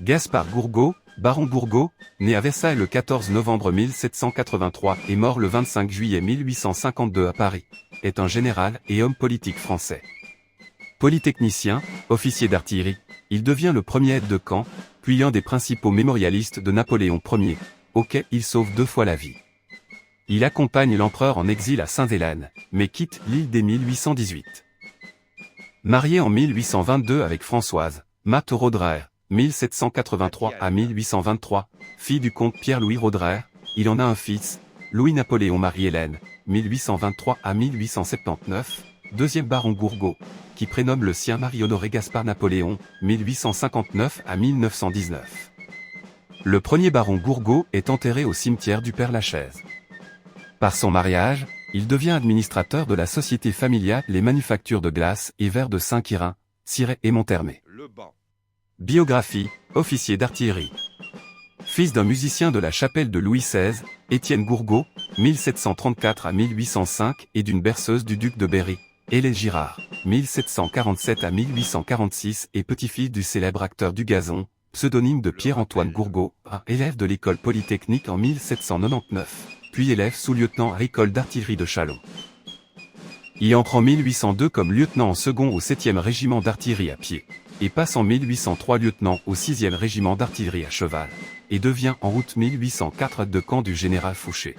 Gaspard Gourgaud, baron Gourgaud, né à Versailles le 14 novembre 1783 et mort le 25 juillet 1852 à Paris, est un général et homme politique français. Polytechnicien, officier d'artillerie, il devient le premier aide de camp, puis un des principaux mémorialistes de Napoléon Ier, auquel il sauve 2 fois la vie. Il accompagne l'empereur en exil à Sainte-Hélène, mais quitte l'île dès 1818. Marié en 1822 avec Françoise, Matte Roederer, 1783 à 1823, fille du comte Pierre-Louis Roederer, il en a un fils, Louis-Napoléon Marie-Hélène, 1823 à 1879, deuxième baron Gourgaud, qui prénomme le sien Marie-Honoré Gaspard Napoléon, 1859 à 1919. Le premier baron Gourgaud est enterré au cimetière du Père-Lachaise. Par son mariage, il devient administrateur de la société familiale Les Manufactures de Glace et Verre de Saint-Quirin, Cirey et Monthermé. Biographie, officier d'artillerie. Fils d'un musicien de la chapelle de Louis XVI, Étienne Gourgaud, 1734 à 1805 et d'une berceuse du duc de Berry, Hélène Girard, 1747 à 1846 et petit-fils du célèbre acteur du gazon, pseudonyme de Pierre-Antoine Gourgaud, élève de l'école polytechnique en 1799, puis élève sous-lieutenant à l'école d'artillerie de Châlons. Il entre en 1802 comme lieutenant en second au 7e régiment d'artillerie à pied, et passe en 1803 lieutenant au 6e régiment d'artillerie à cheval, et devient en août 1804 aide-de-camp du général Fouché.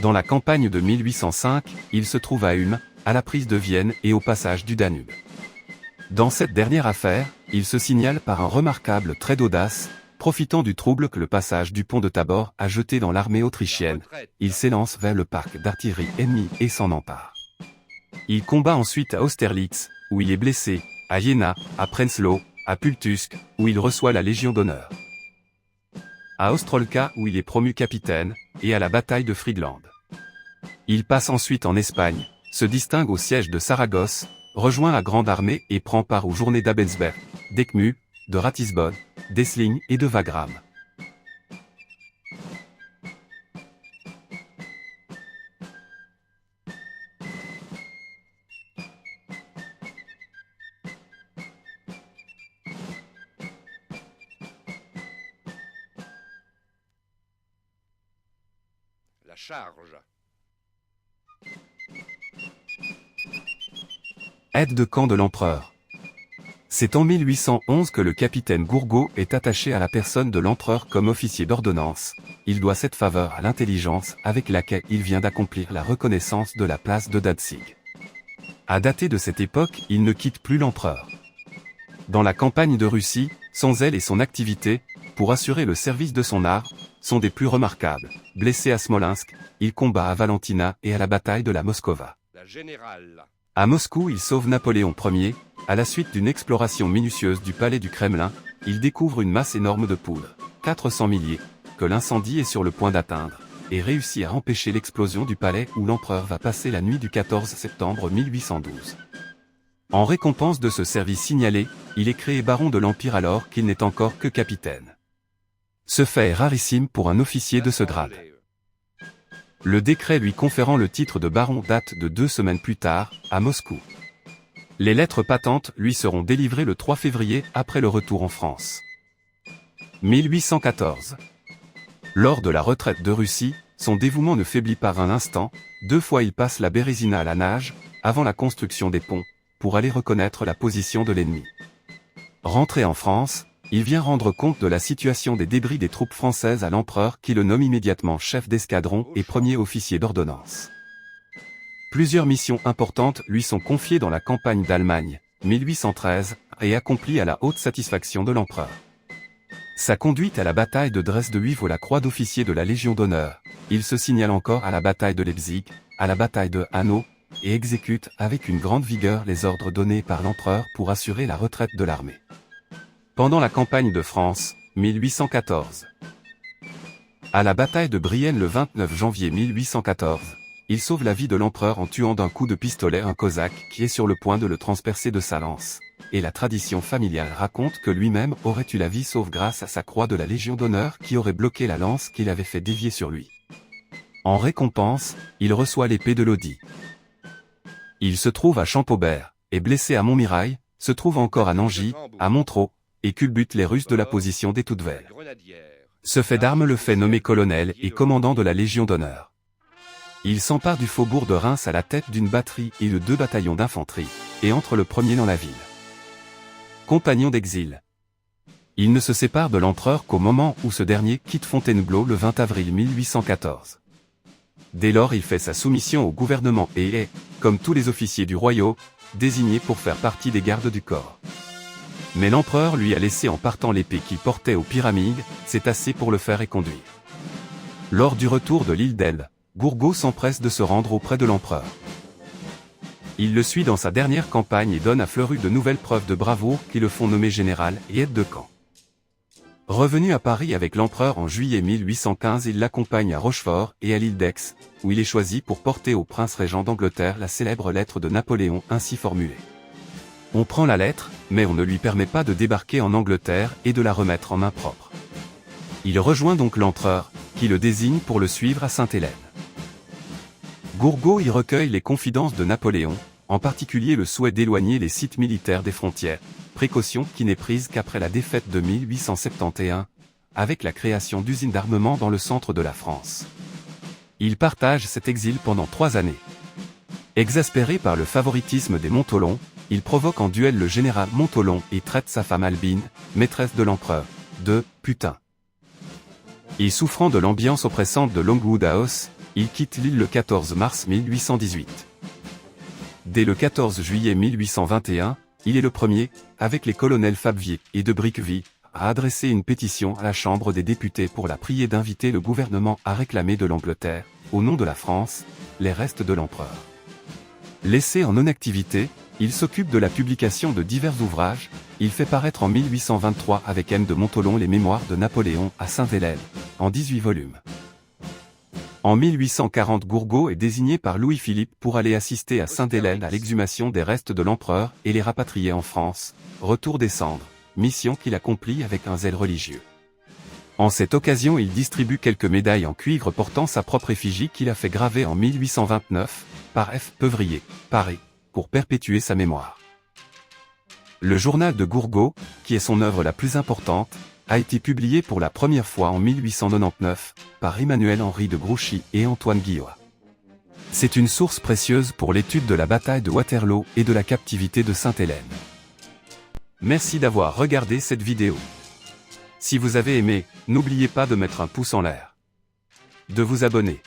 Dans la campagne de 1805, il se trouve à Ulm, à la prise de Vienne et au passage du Danube. Dans cette dernière affaire, il se signale par un remarquable trait d'audace, profitant du trouble que le passage du pont de Tabor a jeté dans l'armée autrichienne, il s'élance vers le parc d'artillerie ennemi et s'en empare. Il combat ensuite à Austerlitz, où il est blessé, à Jena, à Prenzlau, à Pultusk, où il reçoit la Légion d'honneur. À Ostrolka où il est promu capitaine, et à la bataille de Friedland. Il passe ensuite en Espagne, se distingue au siège de Saragosse, rejoint la Grande Armée et prend part aux journées d'Abelsberg, d'Eckmühl, de Ratisbonne, d'Essling et de Wagram. La charge. Aide de camp de l'empereur. C'est en 1811 que le capitaine Gourgaud est attaché à la personne de l'empereur comme officier d'ordonnance. Il doit cette faveur à l'intelligence avec laquelle il vient d'accomplir la reconnaissance de la place de Danzig. À dater de cette époque, il ne quitte plus l'empereur. Dans la campagne de Russie, son zèle et son activité, pour assurer le service de son art, sont des plus remarquables. Blessé à Smolensk, il combat à Valentina et à la bataille de la Moskova. La générale. À Moscou, il sauve Napoléon Ier. À la suite d'une exploration minutieuse du palais du Kremlin, il découvre une masse énorme de poudre, 400 milliers, que l'incendie est sur le point d'atteindre, et réussit à empêcher l'explosion du palais où l'empereur va passer la nuit du 14 septembre 1812. En récompense de ce service signalé, il est créé baron de l'Empire alors qu'il n'est encore que capitaine. Ce fait est rarissime pour un officier de ce grade. Le décret lui conférant le titre de baron date de 2 semaines plus tard, à Moscou. Les lettres patentes lui seront délivrées le 3 février après le retour en France. 1814. Lors de la retraite de Russie, son dévouement ne faiblit pas un instant, 2 fois il passe la Bérésina à la nage, avant la construction des ponts, pour aller reconnaître la position de l'ennemi. Rentré en France, il vient rendre compte de la situation des débris des troupes françaises à l'empereur qui le nomme immédiatement chef d'escadron et premier officier d'ordonnance. Plusieurs missions importantes lui sont confiées dans la campagne d'Allemagne, 1813, et accomplies à la haute satisfaction de l'empereur. Sa conduite à la bataille de Dresde lui vaut la croix d'officier de la Légion d'honneur. Il se signale encore à la bataille de Leipzig, à la bataille de Hanau, et exécute avec une grande vigueur les ordres donnés par l'empereur pour assurer la retraite de l'armée. Pendant la campagne de France, 1814. À la bataille de Brienne le 29 janvier 1814, il sauve la vie de l'empereur en tuant d'un coup de pistolet un cosaque qui est sur le point de le transpercer de sa lance. Et la tradition familiale raconte que lui-même aurait eu la vie sauve grâce à sa croix de la Légion d'honneur qui aurait bloqué la lance qu'il avait fait dévier sur lui. En récompense, il reçoit l'épée de Lodi. Il se trouve à Champaubert, est blessé à Montmirail, se trouve encore à Nangis, à Montereau, et culbute les Russes de la position des Toutevelles. Grenadière. Ce fait d'armes le fait nommer colonel et commandant de la Légion d'honneur. Il s'empare du faubourg de Reims à la tête d'une batterie et de 2 bataillons d'infanterie, et entre le premier dans la ville. Compagnon d'exil. Il ne se sépare de l'empereur qu'au moment où ce dernier quitte Fontainebleau le 20 avril 1814. Dès lors il fait sa soumission au gouvernement et est, comme tous les officiers du royaume, désigné pour faire partie des gardes du corps. Mais l'empereur lui a laissé en partant l'épée qu'il portait aux pyramides, c'est assez pour le faire éconduire. Lors du retour de l'île d'Elbe, Gourgaud s'empresse de se rendre auprès de l'empereur. Il le suit dans sa dernière campagne et donne à Fleurus de nouvelles preuves de bravoure qui le font nommer général et aide de camp. Revenu à Paris avec l'empereur en juillet 1815, il l'accompagne à Rochefort et à l'île d'Aix, où il est choisi pour porter au prince régent d'Angleterre la célèbre lettre de Napoléon ainsi formulée. On prend la lettre, mais on ne lui permet pas de débarquer en Angleterre et de la remettre en main propre. Il rejoint donc l'empereur, qui le désigne pour le suivre à Sainte-Hélène. Gourgaud y recueille les confidences de Napoléon, en particulier le souhait d'éloigner les sites militaires des frontières, précaution qui n'est prise qu'après la défaite de 1871, avec la création d'usines d'armement dans le centre de la France. Il partage cet exil pendant 3 années. Exaspéré par le favoritisme des Montholon, il provoque en duel le général Montholon et traite sa femme Albine, maîtresse de l'empereur, de « putain ». Et souffrant de l'ambiance oppressante de Longwood House, il quitte l'île le 14 mars 1818. Dès le 14 juillet 1821, il est le premier, avec les colonels Fabvier et de Briqueville, à adresser une pétition à la Chambre des députés pour la prier d'inviter le gouvernement à réclamer de l'Angleterre, au nom de la France, les restes de l'empereur. Laissé en non-activité, il s'occupe de la publication de divers ouvrages. Il fait paraître en 1823 avec M. de Montholon les Mémoires de Napoléon à Sainte-Hélène, en 18 volumes. En 1840, Gourgaud est désigné par Louis-Philippe pour aller assister à Sainte-Hélène à l'exhumation des restes de l'empereur et les rapatrier en France, retour des cendres, mission qu'il accomplit avec un zèle religieux. En cette occasion, il distribue quelques médailles en cuivre portant sa propre effigie qu'il a fait graver en 1829, par F. Peuvrier, Paris, pour perpétuer sa mémoire. Le journal de Gourgaud, qui est son œuvre la plus importante, a été publié pour la première fois en 1899, par Emmanuel-Henri de Grouchy et Antoine Guillois. C'est une source précieuse pour l'étude de la bataille de Waterloo et de la captivité de Sainte-Hélène. Merci d'avoir regardé cette vidéo. Si vous avez aimé, n'oubliez pas de mettre un pouce en l'air, de vous abonner.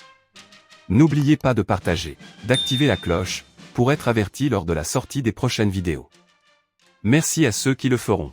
N'oubliez pas de partager, d'activer la cloche, pour être averti lors de la sortie des prochaines vidéos. Merci à ceux qui le feront.